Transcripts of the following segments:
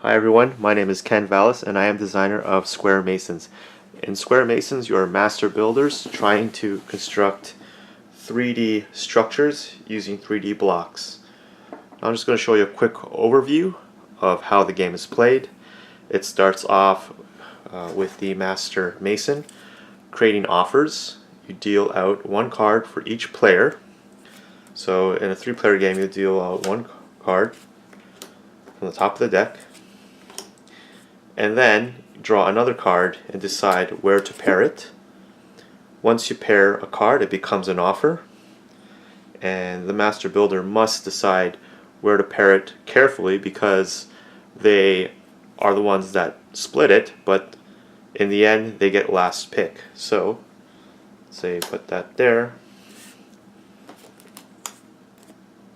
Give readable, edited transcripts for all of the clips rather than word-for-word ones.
Hi everyone, my name is Ken Valles and I am designer of Square Masons. In Square Masons, you are master builders trying to construct 3D structures using 3D blocks. I'm just going to show you a quick overview of how the game is played. It starts off with the Master Mason creating offers. You deal out one card for each player. So in a 3-player game, you deal out one card from the top of the deck, and then draw another card and decide where to pair it. Once you pair a card, it becomes an offer, and the master builder must decide where to pair it carefully because they are the ones that split it, but in the end they get last pick. So say put that there,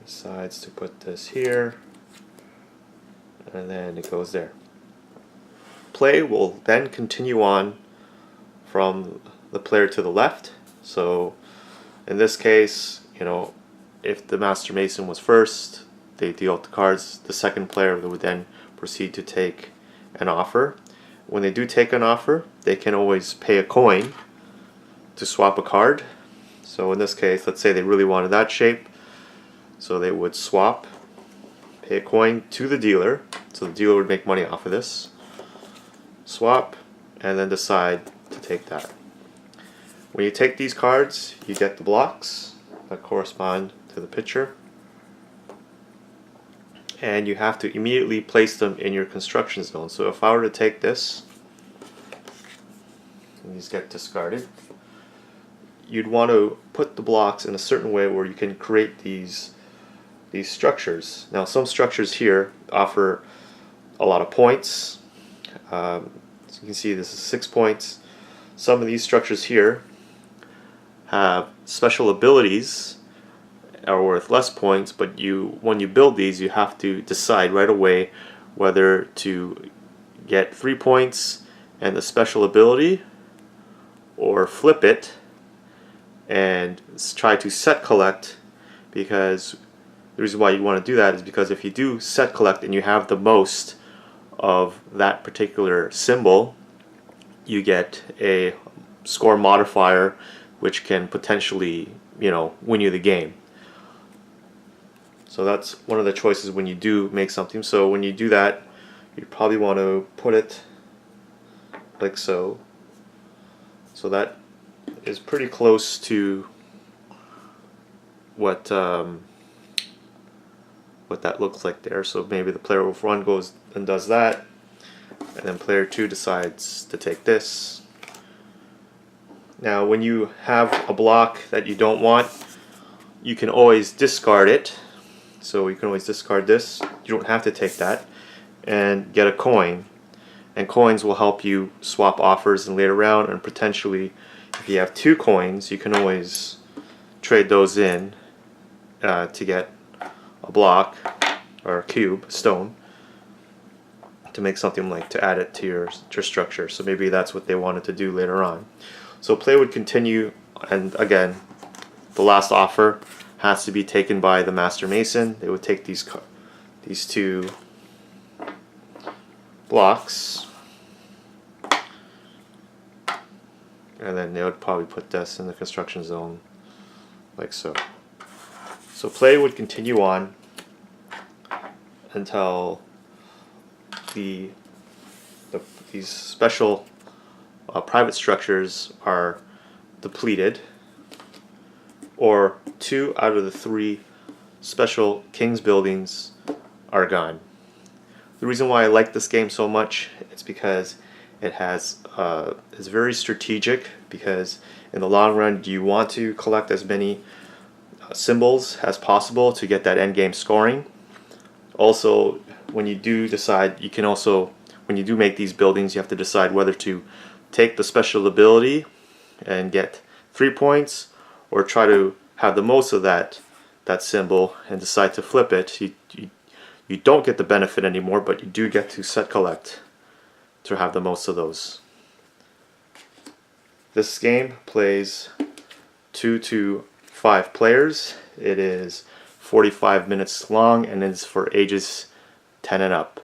decides to put this here, and then it goes there. Play will then continue on from the player to the left. So in this case, if the Master Mason was first, they deal out the cards. The second player would then proceed to take an offer. When they do take an offer, they can always pay a coin to swap a card. So in this case, let's say they really wanted that shape, so they would swap, pay a coin to the dealer, so the dealer would make money off of this. Swap, and then decide to take that. When you take these cards, you get the blocks that correspond to the picture, and you have to immediately place them in your construction zone. So if I were to take this, and these get discarded, you'd want to put the blocks in a certain way where you can create these structures. Now some structures here offer a lot of points. So you can see this is 6 points. Some of these structures here have special abilities are worth less points, but when you build these, you have to decide right away whether to get 3 points and the special ability, or flip it and try to set collect, because the reason why you want to do that is because if you do set collect and you have the most of that particular symbol, you get a score modifier which can potentially win you the game. So that's one of the choices when you do make something. So when you do that, you probably want to put it like so. So that is pretty close to what that looks like there. So maybe the player with 1 goes and does that, and then player 2 decides to take this. Now when you have a block that you don't want, you can always discard it. So you can always discard this. You don't have to take that, and get a coin. And coins will help you swap offers in later round, and potentially if you have 2 coins, you can always trade those in to get a block or a cube, stone, to make something like to add it to your structure. So maybe that's what they wanted to do later on. So play would continue, and again, the last offer has to be taken by the Master Mason. They would take these 2 blocks, and then they would probably put this in the construction zone like so. So play would continue on until these special private structures are depleted, or 2 out of the 3 special king's buildings are gone. The reason why I like this game so much is because it is very strategic, because in the long run you want to collect as many symbols as possible to get that end game scoring. Also, when you do decide, you can also, when you do make these buildings, you have to decide whether to take the special ability and get 3 points, or try to have the most of that symbol and decide to flip it. You don't get the benefit anymore, but you do get to set collect to have the most of those. This game plays 2 to 5 players. It is 45 minutes long and is for ages 10 and up.